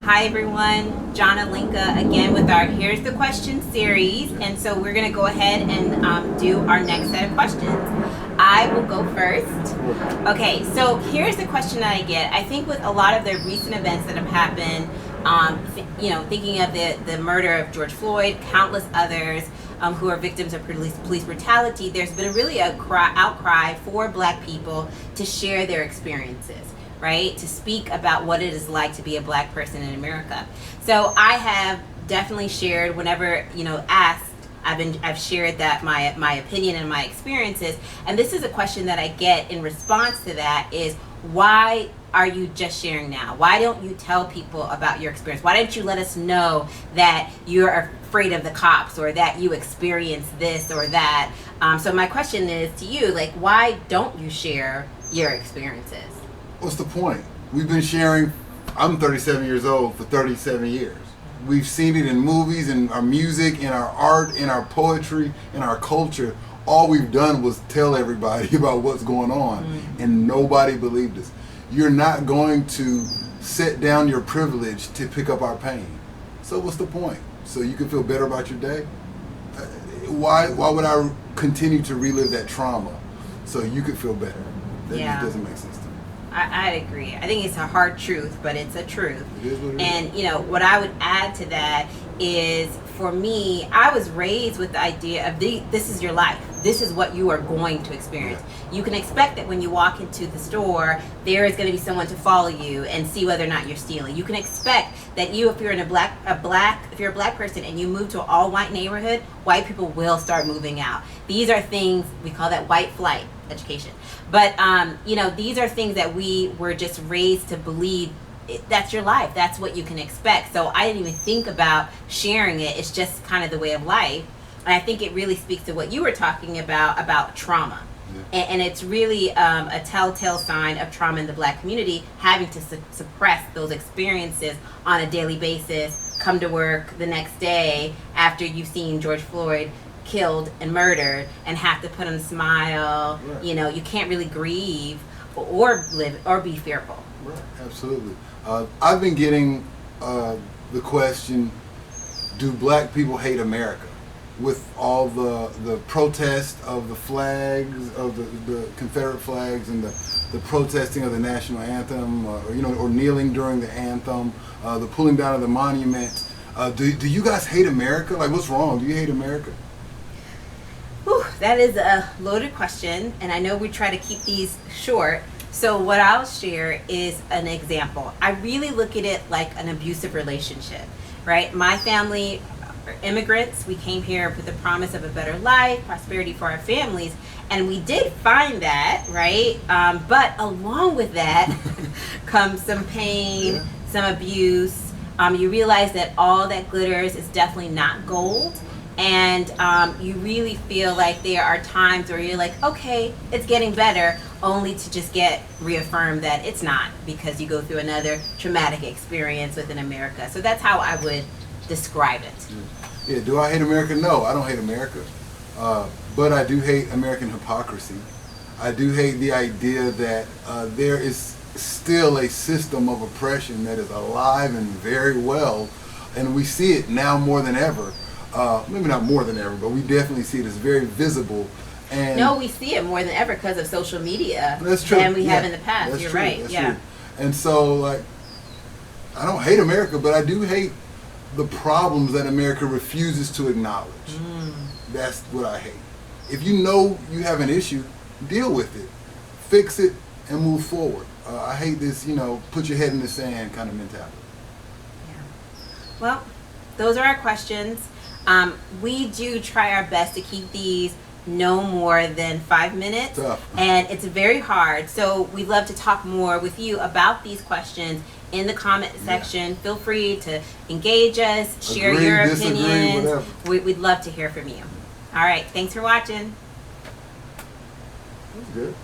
Hi everyone, Jonna Linka again with our Here's the Question series. And so we're going to go ahead and do our next set of questions. I will go first. Okay, so here's the question that I get. I think with a lot of the recent events that have happened, thinking of the murder of George Floyd, countless others who are victims of police brutality, there's been really a outcry for Black people to share their experiences, right? To speak about what it is like to be a Black person in America. So I have definitely shared whenever, asked, I've shared that my opinion and my experiences. And this is a question that I get in response to that is, why are you just sharing now? Why don't you tell people about your experience? Why don't you let us know that you're afraid of the cops or that you experienced this or that? So my question is to you, why don't you share your experiences? What's the point? We've been sharing, I'm 37 years old, for 37 years. We've seen it in movies, in our music, in our art, in our poetry, in our culture. All we've done was tell everybody about what's going on, and nobody believed us. You're not going to set down your privilege to pick up our pain. So what's the point? So you can feel better about your day? Why would I continue to relive that trauma so you could feel better? That just doesn't make sense to me. I agree. I think it's a hard truth, but it's a truth. It is what it and is. What I would add to that is, for me, I was raised with the idea of this is your life. This is what you are going to experience. You can expect that when you walk into the store, there is going to be someone to follow you and see whether or not you're stealing. You can expect that if you're a black person and you move to an all-white neighborhood, white people will start moving out. These are things, we call that white flight education. But these are things that we were just raised to believe. That's your life. That's what you can expect. So I didn't even think about sharing it. It's just kind of the way of life. And I think it really speaks to what you were talking about trauma. Yeah. And it's really a telltale sign of trauma in the Black community, having to suppress those experiences on a daily basis, come to work the next day after you've seen George Floyd killed and murdered, and have to put on a smile. Right. You can't really grieve or live or be fearful. Right, absolutely. I've been getting the question, do Black people hate America? With all the protest of the flags, of the Confederate flags, and the protesting of the national anthem, or kneeling during the anthem, the pulling down of the monument. Do you guys hate America? What's wrong? Do you hate America? Whew, that is a loaded question, and I know we try to keep these short. So what I'll share is an example. I really look at it like an abusive relationship, right? My family are immigrants. We came here with the promise of a better life, prosperity for our families, and we did find that, right? But along with that comes some pain, some abuse. You realize that all that glitters is definitely not gold. And you really feel like there are times where you're like, okay, it's getting better, only to just get reaffirmed that it's not, because you go through another traumatic experience within America. So that's how I would describe it. Yeah, do I hate America? No, I don't hate America. But I do hate American hypocrisy. I do hate the idea that there is still a system of oppression that is alive and very well, and we see it now more than ever. Maybe not more than ever, but we definitely see it as very visible. And no, we see it more than ever because of social media. That's true. Than we have in the past. That's You're true. right. That's yeah. true. And so, I don't hate America, but I do hate the problems that America refuses to acknowledge. That's what I hate. If you know you have an issue, deal with it, fix it, and move forward. I hate this, put your head in the sand kind of mentality. Yeah. Well, those are our questions. We do try our best to keep these no more than 5 minutes. Tough. And it's very hard. So we'd love to talk more with you about these questions in the comment section. Feel free to engage us, share your opinions. We'd love to hear from you. All right. Thanks for watching. That's good.